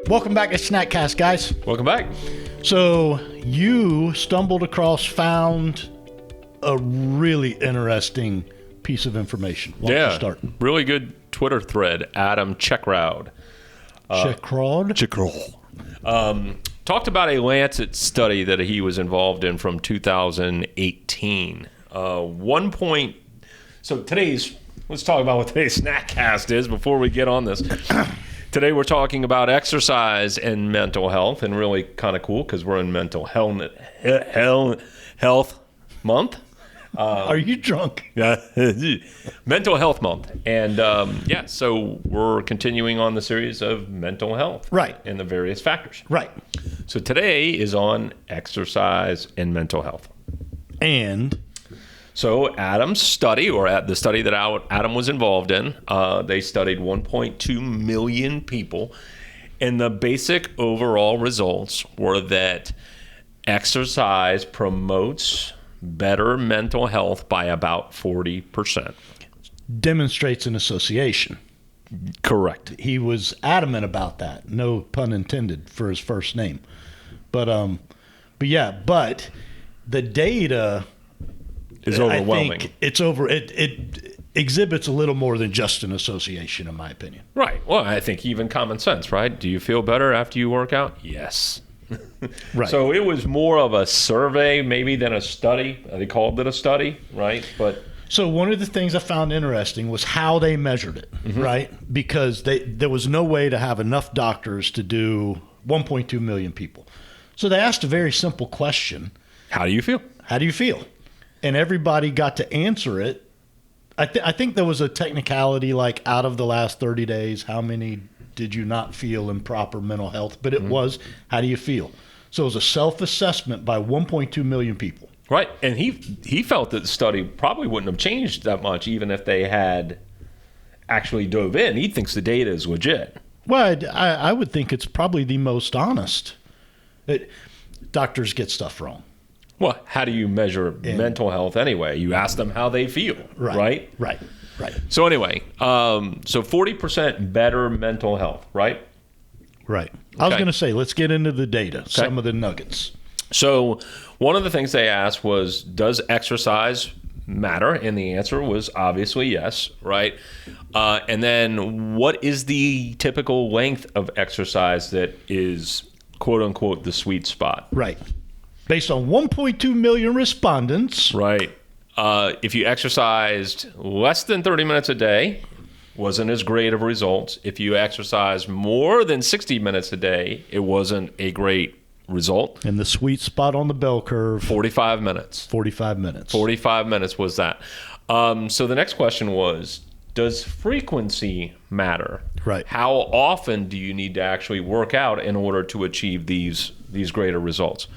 Welcome back to Snackcast, guys. Welcome back. So you stumbled across, found a really interesting piece of information. Why don't you start? Really good Twitter thread. Adam Checkrowd. Checkrowd? Talked about a Lancet study that he was involved in from 2018. So let's talk about what today's Snackcast is before we get on this. Today we're talking about exercise and mental health, and really kind of cool because we're in mental health month. Are you drunk? Mental health month. And so we're continuing on the series of mental health. Right. And the various factors. Right. So today is on exercise and mental health. And so Adam's study, or at the study that Adam was involved in, they studied 1.2 million people. And the basic overall results were that exercise promotes better mental health by about 40%. Demonstrates an association. Correct. He was adamant about that. No pun intended for his first name. But the data is overwhelming. I think it exhibits a little more than just an association, in my opinion. Right. Well, I think even common sense, right? Do you feel better after you work out? Yes. Right. So it was more of a survey maybe than a study. They called it a study, right? So one of the things I found interesting was how they measured it, right? Because there was no way to have enough doctors to do 1.2 million people. So they asked a very simple question. How do you feel? How do you feel? And everybody got to answer it. I think there was a technicality like out of the last 30 days, how many did you not feel in proper mental health? But it was, how do you feel? So it was a self-assessment by 1.2 million people. Right. And he felt that the study probably wouldn't have changed that much even if they had actually dove in. He thinks the data is legit. Well, I would think it's probably the most honest. Doctors get stuff wrong. Well, how do you measure mental health anyway? You ask them how they feel, right? Right. So anyway, so 40% better mental health, right? Right. I was going to say, let's get into the data, some of the nuggets. So one of the things they asked was, does exercise matter? And the answer was obviously yes, right? And then what is the typical length of exercise that is, quote unquote, the sweet spot? Right. Based on 1.2 million respondents. Right. If you exercised less than 30 minutes a day, wasn't as great of results. If you exercised more than 60 minutes a day, it wasn't a great result. And the sweet spot on the bell curve. 45 minutes. 45 minutes. 45 minutes was that. So the next question was, does frequency matter? Right. How often do you need to actually work out in order to achieve these greater results?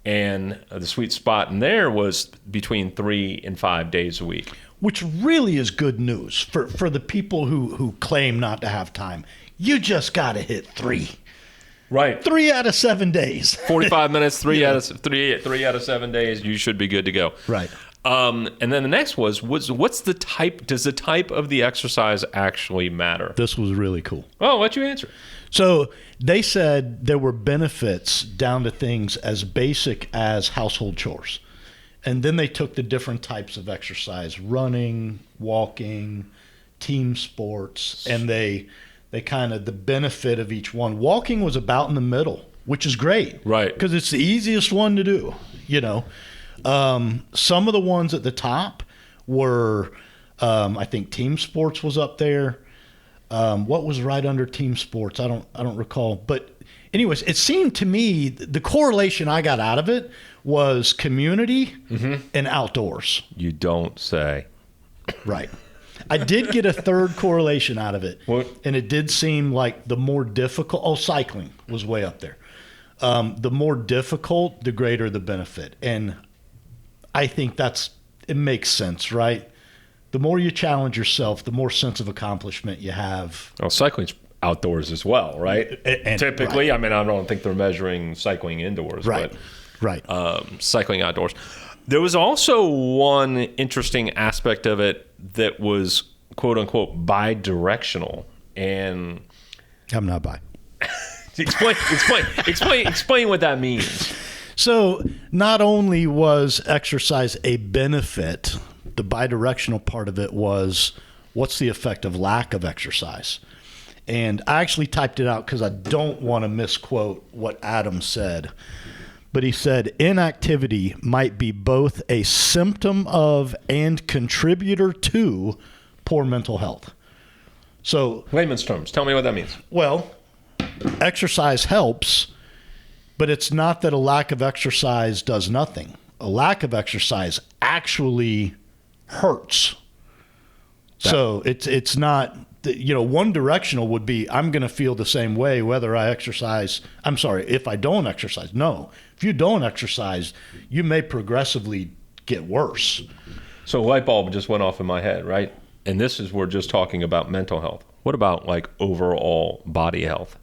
And the sweet spot in there was between 3 and 5 days a week. Which really is good news for the people who claim not to have time. You just got to hit 3. Right. 3 out of 7 days. 45 minutes, 3 out of 7 days, you should be good to go. Right. And then the next was what's the type? Does the type of the exercise actually matter? This was really cool. Well, I'll let you answer. So they said there were benefits down to things as basic as household chores. And then they took the different types of exercise, running, walking, team sports, and they kind of the benefit of each one. Walking was about in the middle, which is great. Right. Because it's the easiest one to do, Some of the ones at the top were, I think team sports was up there. What was right under team sports? I don't recall. But anyways, it seemed to me the correlation I got out of it was community and outdoors. You don't say. Right. I did get a third correlation out of it. What? And it did seem like the more difficult, cycling was way up there. The more difficult, the greater the benefit. And I think it makes sense, right? The more you challenge yourself, the more sense of accomplishment you have. Well, cycling's outdoors as well, right? And typically, right. I mean, I don't think they're measuring cycling indoors, right. Right. Cycling outdoors. There was also one interesting aspect of it that was, quote unquote, bidirectional. And I'm not bi. Explain what that means. So not only was exercise a benefit, the bidirectional part of it was, what's the effect of lack of exercise? And I actually typed it out because I don't want to misquote what Adam said. But he said, inactivity might be both a symptom of and contributor to poor mental health. So, Layman's terms, tell me what that means. well, exercise helps, but it's not that a lack of exercise does nothing. A lack of exercise actually hurts. So it's not, one directional would be, I'm going to feel the same way whether I exercise. I'm sorry, if I don't exercise. No, if you don't exercise, you may progressively get worse. So a light bulb just went off in my head, right? And we're just talking about mental health. What about like overall body health?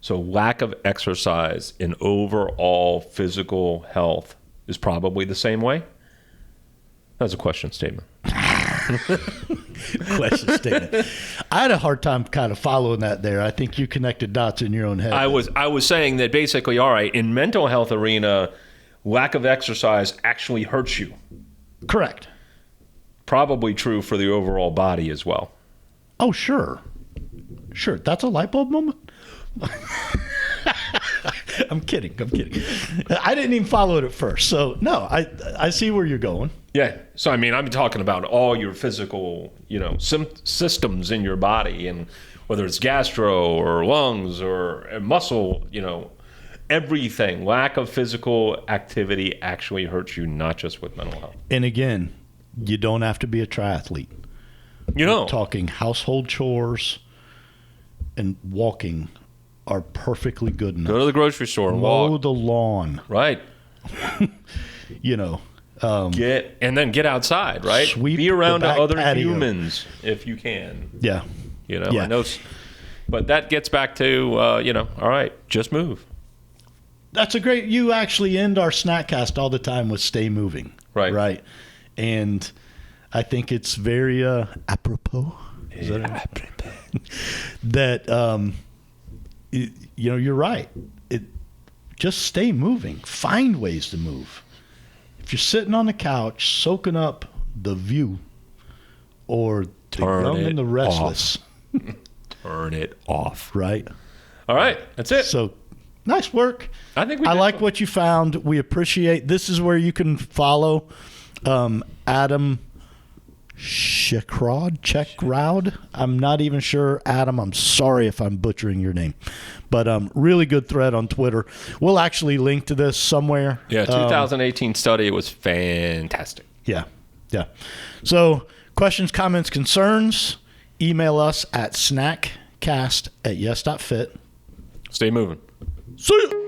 So lack of exercise in overall physical health is probably the same way? That's a question statement. Question statement. I had a hard time kind of following that there. I think you connected dots in your own head. I was saying that basically, all right, in mental health arena, lack of exercise actually hurts you. Correct. Probably true for the overall body as well. Oh, sure. Sure. That's a light bulb moment. I'm kidding. I didn't even follow it at first. So, no, I see where you're going. Yeah. So, I mean, I'm talking about all your physical, systems in your body, and whether it's gastro or lungs or muscle, everything. Lack of physical activity actually hurts you, not just with mental health. And again, you don't have to be a triathlete. We're talking household chores and walking are perfectly good enough. Go to the grocery store and mow walk. the lawn. Right. Get outside, right? Sweep be around the back other patio. humans if you can. Yeah. I know. But that gets back to, all right, just move. That's you actually end our Snackcast all the time with stay moving. Right. Right. And I think it's very apropos. Is that apropos. That, you're right. Just stay moving. Find ways to move. If you're sitting on the couch soaking up the view or the young and the restless. Turn it off. Right. All right. That's it. So nice work. I think I like what you found. We appreciate. This is where you can follow Adam Checkrod. I'm not even sure. Adam, I'm sorry if I'm butchering your name. But really good thread on Twitter. We'll actually link to this somewhere. Yeah, 2018 study. It was fantastic. Yeah. So questions, comments, concerns, email us at snackcast@yes.fit. Stay moving. See ya.